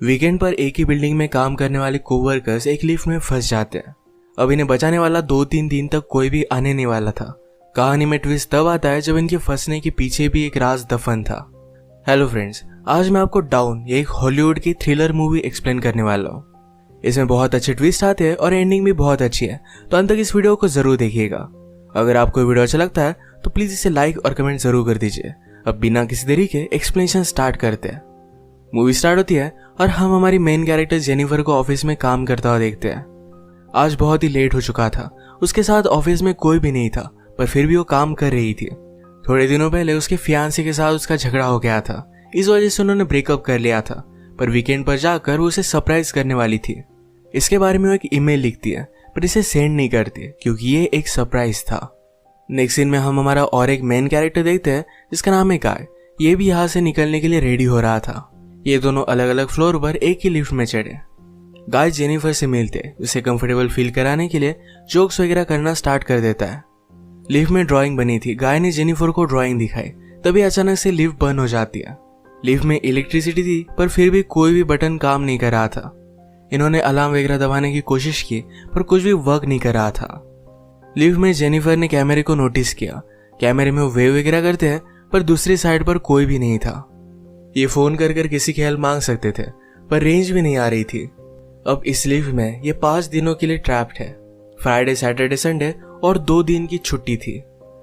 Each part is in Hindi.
वीकेंड पर एक ही बिल्डिंग में काम करने वाले कोवर्कर्स एक लिफ्ट में फंस जाते हैं। अब इन्हें बचाने वाला 2-3 दिन तक कोई भी आने नहीं वाला था। कहानी में ट्विस्ट तब आता है जब इनके फंसने के पीछे भी एक राज दफन था। हेलो फ्रेंड्स, आज मैं आपको डाउन ये एक हॉलीवुड की थ्रिलर मूवी एक्सप्लेन करने वाला हूँ। इसमें बहुत अच्छे ट्विस्ट आते हैं और एंडिंग भी बहुत अच्छी है, तो अंत तक इस वीडियो को जरूर देखिएगा। अगर आपको वीडियो अच्छा लगता है तो प्लीज इसे लाइक और कमेंट जरूर कर दीजिए। अब बिना किसी देरी के एक्सप्लेनेशन स्टार्ट करते हैं। मूवी स्टार्ट होती है और हम हमारी मेन कैरेक्टर जेनिफर को ऑफिस में काम करता हुआ देखते हैं। आज बहुत ही लेट हो चुका था। उसके साथ ऑफिस में कोई भी नहीं था, पर फिर भी वो काम कर रही थी। थोड़े दिनों पहले उसके फियांसे के साथ उसका झगड़ा हो गया था, इस वजह से उन्होंने ब्रेकअप कर लिया था। पर वीकेंड पर जाकर वो उसे सरप्राइज करने वाली थी। इसके बारे में वो एक ईमेल लिखती है, पर इसे सेंड नहीं करती क्योंकि ये एक सरप्राइज था। नेक्स्ट सीन में हम हमारा और एक मेन कैरेक्टर देखते हैं जिसका नाम है गाय। ये भी यहाँ से निकलने के लिए रेडी हो रहा था। ये दोनों अलग अलग फ्लोर पर एक ही लिफ्ट में चढ़े। गाय जेनिफर से मिलते उसे कंफर्टेबल फील कराने के लिए जोक्स वगैरह करना स्टार्ट कर देता है। लिफ्ट में ड्राइंग बनी थी। गाय ने जेनिफर को ड्राइंग दिखाई, तभी अचानक से लिफ्ट बंद हो जाती है। लिफ्ट में इलेक्ट्रिसिटी थी, पर फिर भी कोई भी बटन काम नहीं कर रहा था। इन्होंने अलार्म वगैरह दबाने की कोशिश की, पर कुछ भी वर्क नहीं कर रहा था। लिफ्ट में जेनिफर ने कैमरे को नोटिस किया। कैमरे में वो वेव वगैरह करते हैं, पर दूसरी साइड पर कोई भी नहीं था। ये फोन कर किसी की हेल्प मांग सकते थे, पर रेंज भी नहीं आ रही थी। अब इस लिफ्ट में ये 5 दिनों के लिए ट्रैप्ड है। फ्राइडे, सैटरडे, संडे और 2 दिन की छुट्टी थी।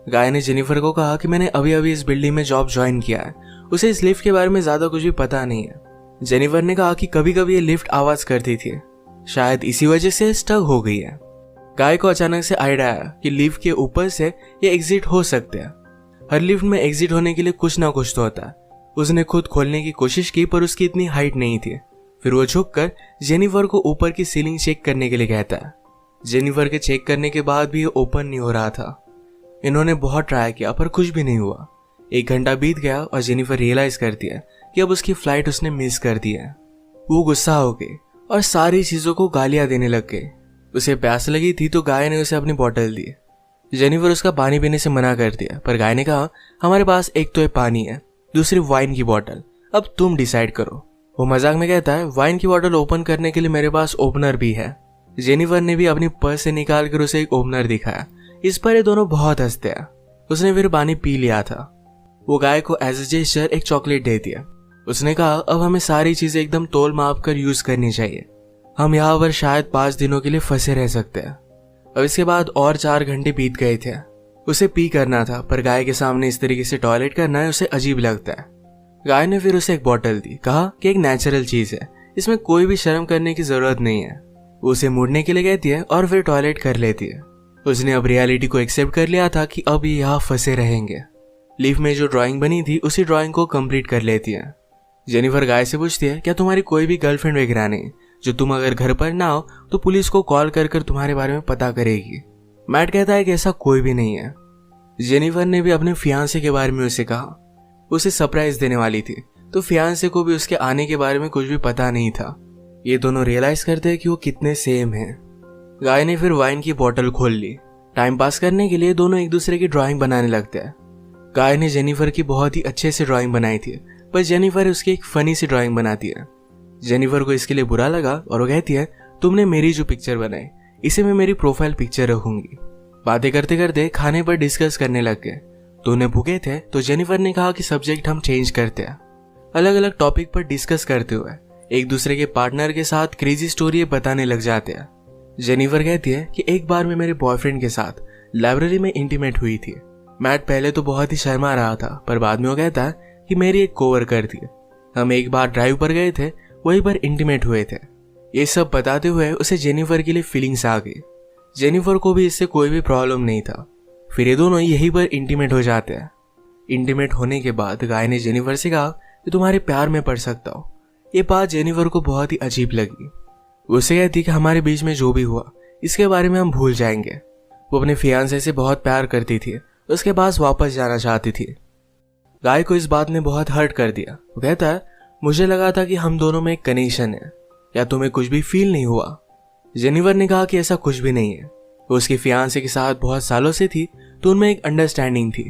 गाय ने जेनिफर को कहा कि मैंने अभी अभी इस बिल्डिंग में जॉब ज्वाइन किया है, उसे इस लिफ्ट के बारे में ज्यादा कुछ भी पता नहीं है। जेनिफर ने कहा कि कभी कभी ये लिफ्ट आवाज करती थी, शायद इसी वजह से स्टक हो गई है। गाय को अचानक से आइडिया आया कि लिफ्ट के ऊपर से ये एग्जिट हो सकते हैं। हर लिफ्ट में एग्जिट होने के लिए कुछ ना कुछ तो होता है। उसने खुद खोलने की कोशिश की, पर उसकी इतनी हाइट नहीं थी। फिर वो झुककर जेनिफर को ऊपर की सीलिंग चेक करने के लिए कहता है। जेनिफर के चेक करने के बाद भी ये ओपन नहीं हो रहा था। इन्होंने बहुत ट्राई किया, पर कुछ भी नहीं हुआ। 1 घंटा बीत गया और जेनिफर रियलाइज करती है कि अब उसकी फ्लाइट उसने मिस कर दी है। वो गुस्सा हो गई और सारी चीजों को गालियां देने लग गई। उसे प्यास लगी थी तो गाय ने उसे अपनी बोतल दी। जेनिफर उसका पानी पीने से मना कर दिया, पर गाय ने कहा हमारे पास एक तो ये पानी है, दूसरी वाइन की बोतल, अब तुम डिसाइड करो। वो मजाक में कहता है वाइन की बोतल ओपन करने के लिए मेरे पास ओपनर भी है। जेनिफर ने भी अपनी पर्स से निकाल कर उसे एक ओपनर दिखाया। इस पर ये दोनों बहुत हंसते हैं। उसने फिर पानी पी लिया था। वो गाय को एज ए जेस्चर एक चॉकलेट दे दिया। उसने कहा अब हमें सारी चीजें एकदम तोल माप कर यूज करनी चाहिए। हम यहाँ पर शायद 5 दिनों के लिए फंसे रह सकते हैं। अब इसके बाद और 4 घंटे बीत गए थे। उसे पी करना था, पर गाय के सामने इस तरीके से टॉयलेट करना है उसे अजीब लगता है। गाय ने फिर उसे एक बोतल दी, कहा कि एक नेचुरल चीज है, इसमें कोई भी शर्म करने की जरूरत नहीं है। वो उसे मुड़ने के लिए कहती है और फिर टॉयलेट कर लेती है। उसने अब रियलिटी को एक्सेप्ट कर लिया था कि अब ये यहाँ फंसे रहेंगे। लिफ्ट में जो ड्राइंग बनी थी उसी ड्राइंग को कंप्लीट कर लेती है। जेनिफर गाय से पूछती है क्या तुम्हारी कोई भी गर्लफ्रेंड वगैरह नहीं, जो तुम अगर घर पर ना हो तो पुलिस को कॉल कर तुम्हारे बारे में पता करेगी। मैट कहता है कि ऐसा कोई भी नहीं है। जेनिफर ने भी अपने फियांसे के बारे में उसे कहा। उसे सरप्राइज देने वाली थी, तो फियांसे को भी उसके आने के बारे में कुछ भी पता नहीं था। ये दोनों रियलाइज करते हैं कि वो कितने सेम हैं। गाय ने फिर वाइन की बोतल खोल ली। टाइम पास करने के लिए दोनों एक दूसरे की ड्राइंग बनाने लगते हैं। गाय ने जेनिफर की बहुत ही अच्छे से ड्राइंग बनाई थी, पर जेनिफर उसकी एक फनी सी ड्राइंग बनाती है। जेनिफर को इसके लिए बुरा लगा और वो कहती है तुमने मेरी जो पिक्चर बनाई इसे मैं मेरी प्रोफाइल पिक्चर रखूंगी। बातें करते करते खाने पर डिस्कस करने लग गए। दोनों भूखे थे तो जेनिफर ने कहा कि सब्जेक्ट हम चेंज करते हैं। अलग अलग टॉपिक पर डिस्कस करते हुए एक दूसरे के पार्टनर के साथ क्रेजी स्टोरी बताने लग जाते हैं। जेनिफर कहती है कि एक बार मैं मेरे बॉयफ्रेंड के साथ लाइब्रेरी में इंटीमेट हुई थी। मैट पहले तो बहुत ही शर्मा रहा था, पर बाद में वो कहता है कि मेरी एक कोवर्कर थी। हम एक बार ड्राइव पर गए थे, वहीं पर इंटीमेट हुए थे। ये सब बताते हुए उसे जेनिफर के लिए फीलिंग्स आ गई। जेनिफर को भी इससे कोई भी प्रॉब्लम नहीं था। फिर ये दोनों यहीं पर इंटीमेट हो जाते हैं। इंटीमेट होने के बाद गाय ने जेनिफर से कहा कि तुम्हारे प्यार में पड़ सकता हो। ये बात जेनिफर को बहुत ही अजीब लगी। उसे कहती कि हमारे बीच में जो भी हुआ इसके बारे में हम भूल जाएंगे। वो अपने फियांसे से बहुत प्यार करती थी, उसके पास वापस जाना चाहती थी। गाय को इस बात ने बहुत हर्ट कर दिया। वो कहता है मुझे लगा था कि हम दोनों में एक कनेक्शन है, या तुम्हें कुछ भी फील नहीं हुआ? जेनिफर ने कहा कि ऐसा कुछ भी नहीं है। वो उसके फियांसे के साथ बहुत सालों से थी, तो उनमें एक अंडरस्टैंडिंग थी।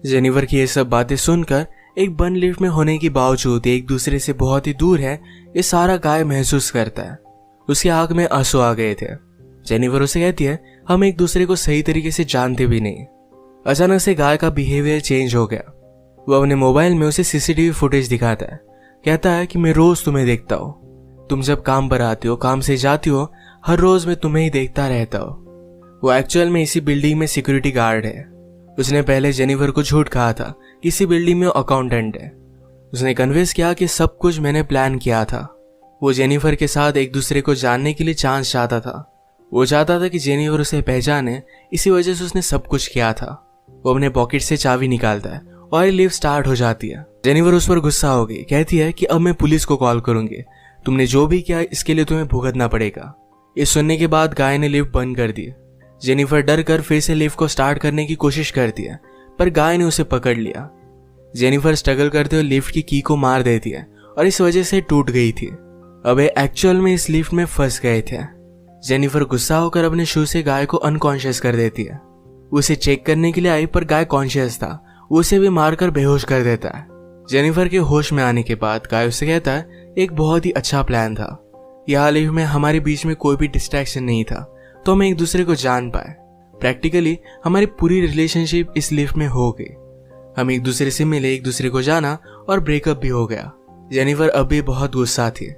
जेनिफर की ये सब बातें सुनकर एक बंद लिफ्ट में होने के बावजूद एक दूसरे से बहुत ही दूर है, ये सारा गाय महसूस करता है। उसकी आंख में आंसू आ गए थे। जेनिफर उसे कहती है, हम एक दूसरे को सही तरीके से जानते भी नहीं। अचानक से गाय का बिहेवियर चेंज हो गया। वो अपने मोबाइल में उसे सीसीटीवी फुटेज दिखाता है। कहता है कि मैं रोज तुम्हें देखता हूँ, तुम जब काम पर आती हो, काम से जाती हो, हर रोज मैं तुम्हें ही देखता रहता हूँ। वो एक्चुअल में इसी बिल्डिंग में सिक्योरिटी गार्ड है। उसने पहले जेनिफर को झूठ कहा था कि इसी बिल्डिंग में अकाउंटेंट है। उसने कन्विंस किया कि सब कुछ मैंने प्लान किया था। वो जेनिफर के साथ एक दूसरे को जानने के लिए चांस चाहता था। वो चाहता था कि जेनिफर उसे पहचाने, इसी वजह से उसने सब कुछ किया था। वो अपने पॉकेट से चाबी निकालता है और लिफ्ट स्टार्ट हो जाती है। जेनिफर उस पर गुस्सा हो गई, कहती है कि अब मैं पुलिस को कॉल करूंगी, तुमने जो भी किया इसके लिए तुम्हें भुगतना पड़ेगा। ये सुनने के बाद गाय ने लिफ्ट बंद कर दी। जेनिफर डर कर फिर से लिफ्ट को स्टार्ट करने की कोशिश करती है, पर गाय ने उसे पकड़ लिया। जेनिफर स्ट्रगल करते हुए लिफ्ट की की को मार देती है और इस वजह से टूट गई थी। अब ये एक्चुअल में इस लिफ्ट में फंस गए थे। जेनिफर गुस्सा होकर अपने शू से गाय को अनकॉन्शियस कर देती है। उसे चेक करने के लिए आई, पर गाय कॉन्शियस था। वो उसे भी मारकर बेहोश कर देता है। जेनिफर के होश में आने के बाद गाय उससे कहता है, एक बहुत ही अच्छा प्लान था। यहाँ लिफ्ट में हमारे बीच में कोई भी डिस्ट्रैक्शन नहीं था, तो हम एक दूसरे को जान पाए। प्रैक्टिकली हमारी पूरी रिलेशनशिप इस लिफ्ट में हो गई। हम एक दूसरे से मिले, एक दूसरे को जाना और ब्रेकअप भी हो गया। जेनिफर अब भी बहुत गुस्सा थी।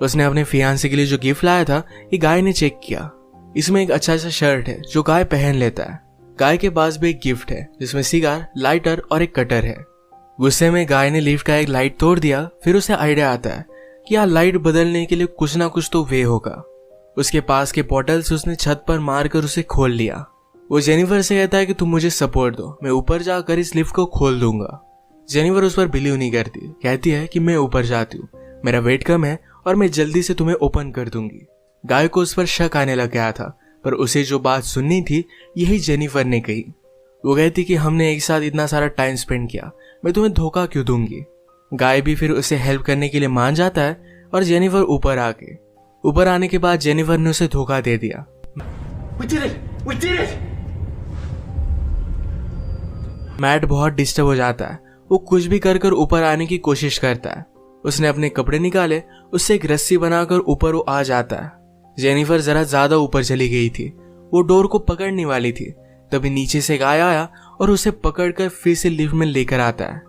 उसने अपने फियांसे के लिए जो गिफ्ट लाया था, ये गाय ने चेक किया। इसमें एक अच्छा सा शर्ट है जो गाय पहन लेता है। गाय के पास भी एक गिफ्ट है जिसमें सिगार, लाइटर और एक कटर है। गुस्से में गाय ने लिफ्ट का एक लाइट तोड़ दिया। फिर उसे आइडिया आता है कि यहाँ लाइट बदलने के लिए कुछ ना कुछ तो वे होगा। उसके पास के पोर्टल से उसने छत पर मारकर उसे खोल लिया। वो जेनिफर से कहता है कि तुम मुझे सपोर्ट दो, मैं ऊपर जाकर इस लिफ्ट को खोल दूंगा। जेनिफर उस पर बिलीव नहीं करती, कहती है कि मैं ऊपर जाती हूँ, मेरा वेट कम है और मैं जल्दी से तुम्हें ओपन कर दूंगी। गाय को उस पर शक आने लग गया था, पर उसे जो बात सुननी थी यही जेनिफर ने कही। वो कहती कि हमने एक साथ इतना सारा टाइम स्पेंड किया, मैं तुम्हें धोखा क्यों दूंगी। गाय भी फिर उसे हेल्प करने के लिए मान जाता है और जेनिफर ऊपर आने के बाद जेनिफर ने उसे धोखा दे दिया। We did it! We did it! Matt बहुत डिस्टर्ब हो जाता है। वो कुछ भी कर कर ऊपर आने की कोशिश करता है। उसने अपने कपड़े निकाले, उससे एक रस्सी बनाकर ऊपर वो आ जाता है। जेनिफर जरा ज्यादा ऊपर चली गई थी। वो डोर को पकड़ने वाली थी, तभी नीचे से गाय आया और उसे पकड़कर फिर से लिफ्ट में लेकर आता है।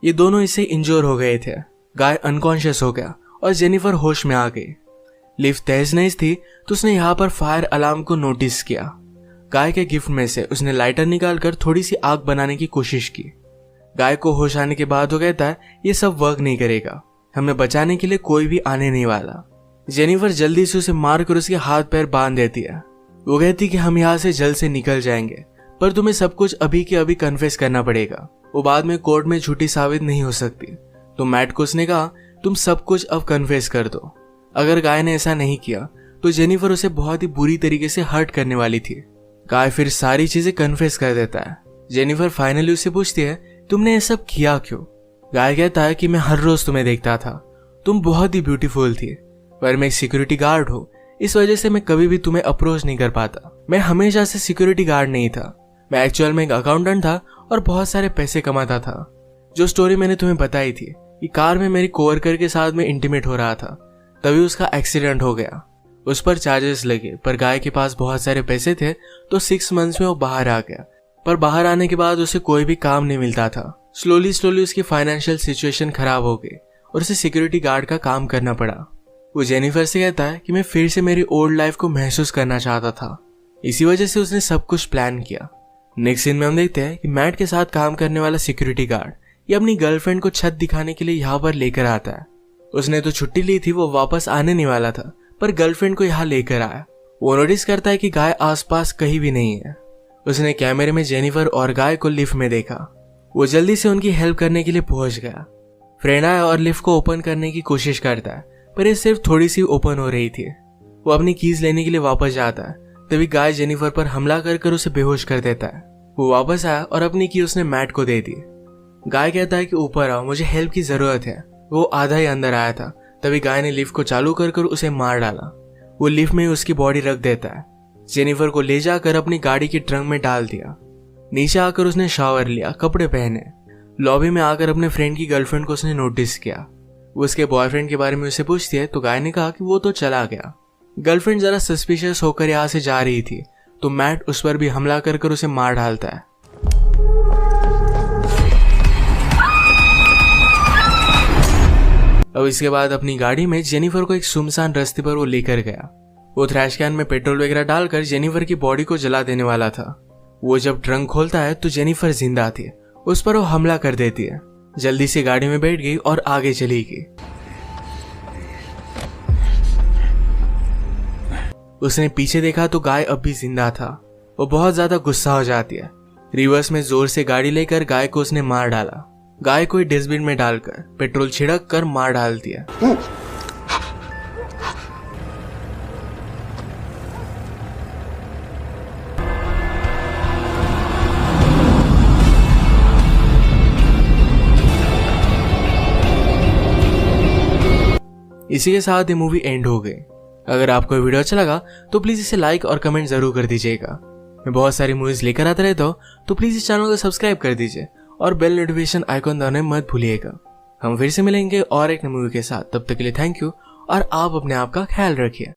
ये दोनों इससे इंजोर हो गए थे। गाय अनकॉन्शियस हो गया और जेनिफर होश में आ गई। लिफ्ट तेज नहीं थी तो उसने यहाँ पर फायर अलार्म को नोटिस किया। गाय के गिफ्ट में से उसने लाइटर निकालकर थोड़ी सी आग बनाने की कोशिश की। गाय को होश आने के बाद वो कहता है, ये सब वर्क नहीं करेगा, हमें बचाने के लिए कोई भी आने नहीं वाला। जेनिफर जल्दी से उसे मारकर उसके हाथ पैर बांध देती है। वो कहती कि हम यहाँ से जल्द से निकल जाएंगे, पर तुम्हें सब कुछ अभी के अभी कन्फेस करना पड़ेगा, वो बाद में कोर्ट में झूठी साबित नहीं हो सकती। तो मैट को उसने कहा, तुम सब कुछ अब कन्फेस कर दो। अगर गाय ने ऐसा नहीं किया तो जेनिफर उसे बहुत ही बुरी तरीके से हर्ट करने वाली थी। गाय फिर सारी चीजें कन्फेस कर देता है। जेनिफर फाइनली उससे पूछती है, तुमने ये सब किया क्यों? गाय कहता है कि मैं हर रोज तुम्हें देखता था, तुम बहुत ही ब्यूटीफुल थी, पर मैं एक सिक्योरिटी गार्ड हूँ, इस वजह से मैं कभी भी तुम्हें अप्रोच नहीं कर पाता। मैं हमेशा से सिक्योरिटी गार्ड नहीं था, मैं एक्चुअल में एक अकाउंटेंट था और बहुत सारे पैसे कमाता था। जो स्टोरी मैंने तुम्हें बताई थी कि कार में मेरी कोवर्कर के साथ में इंटीमेट हो रहा था, तभी उसका एक्सीडेंट हो गया। उस पर चार्जेस लगे, पर गाय के पास बहुत सारे पैसे थे तो 6 मंथ्स में वो बाहर आ गया। पर बाहर आने के बाद उसे कोई भी काम नहीं मिलता था। स्लोली उसकी फाइनेंशियल सिचुएशन खराब हो गई और उसे सिक्योरिटी गार्ड का काम करना पड़ा। वो जेनिफर से कहता है कि मैं फिर से मेरी ओल्ड लाइफ को महसूस करना चाहता था, इसी वजह से उसने सब कुछ प्लान किया। नेक्स्ट सीन में हम देखते हैं कि मैट के साथ काम करने वाला सिक्योरिटी गार्ड ये अपनी गर्लफ्रेंड को छत दिखाने के लिए यहाँ पर लेकर आता है। उसने तो छुट्टी ली थी, वो वापस आने नहीं वाला था, पर गर्लफ्रेंड को यहाँ लेकर आया। वो नोटिस करता है कि गाय आसपास कहीं भी नहीं है। उसने कैमरे में जेनिफर और गाय को लिफ्ट में देखा। वो जल्दी से उनकी हेल्प करने के लिए पहुंच गया। फ्रेंड आया और लिफ्ट को ओपन करने की कोशिश करता है, पर ये सिर्फ थोड़ी सी ओपन हो रही थी। वो अपनी कीज लेने के लिए वापस जाता है, तभी गाय जेनिफर पर हमला कर उसे बेहोश कर देता है। वो वापस आया और अपनी की उसने मैट को दे दी। गाय कहता है कि ऊपर आओ, मुझे हेल्प की जरूरत है। वो आधा ही अंदर आया था, तभी गाय ने लिफ्ट को चालू कर उसे मार डाला। वो लिफ्ट में ही उसकी बॉडी रख देता है। जेनिफर को ले जाकर अपनी गाड़ी की ट्रंक में डाल दिया। नीचे आकर उसने शावर लिया, कपड़े पहने। लॉबी में आकर अपने फ्रेंड की गर्लफ्रेंड को उसने नोटिस किया। वो उसके बॉयफ्रेंड के बारे में उसे पूछती है तो गाय ने कहा कि वो तो चला गया। गर्लफ्रेंड जरा सस्पिशियस होकर यहाँ से जा रही थी तो मैट उस पर भी हमला कर उसे मार डालता है। अब इसके बाद अपनी गाड़ी में जेनिफर को एक सुनसान रास्ते पर वो लेकर गया। वो थ्रैश कैन में पेट्रोल वगैरह डालकर जेनिफर की बॉडी को जला देने वाला था। वो जब ट्रंक खोलता है तो जेनिफर जिंदा थी। उस पर वो हमला कर देती है। जल्दी से गाड़ी में बैठ गई और आगे चली गई। उसने पीछे देखा तो गाय अब भी जिंदा था। वो बहुत ज्यादा गुस्सा हो जाती है। रिवर्स में जोर से गाड़ी लेकर गाय को उसने मार डाला। गाय को डस्टबिन में डालकर पेट्रोल छिड़क कर मार डालती है। इसी के साथ ये मूवी एंड हो गई। अगर आपको वीडियो अच्छा लगा तो प्लीज इसे लाइक और कमेंट जरूर कर दीजिएगा। मैं बहुत सारी मूवीज लेकर आता रहता हूँ तो प्लीज इस चैनल को सब्सक्राइब कर दीजिए और बेल नोटिफिकेशन आइकॉन दबाना मत भूलिएगा। हम फिर से मिलेंगे और एक नई मूवी के साथ। तब तक के लिए थैंक यू और आप अपने आप का ख्याल रखिए।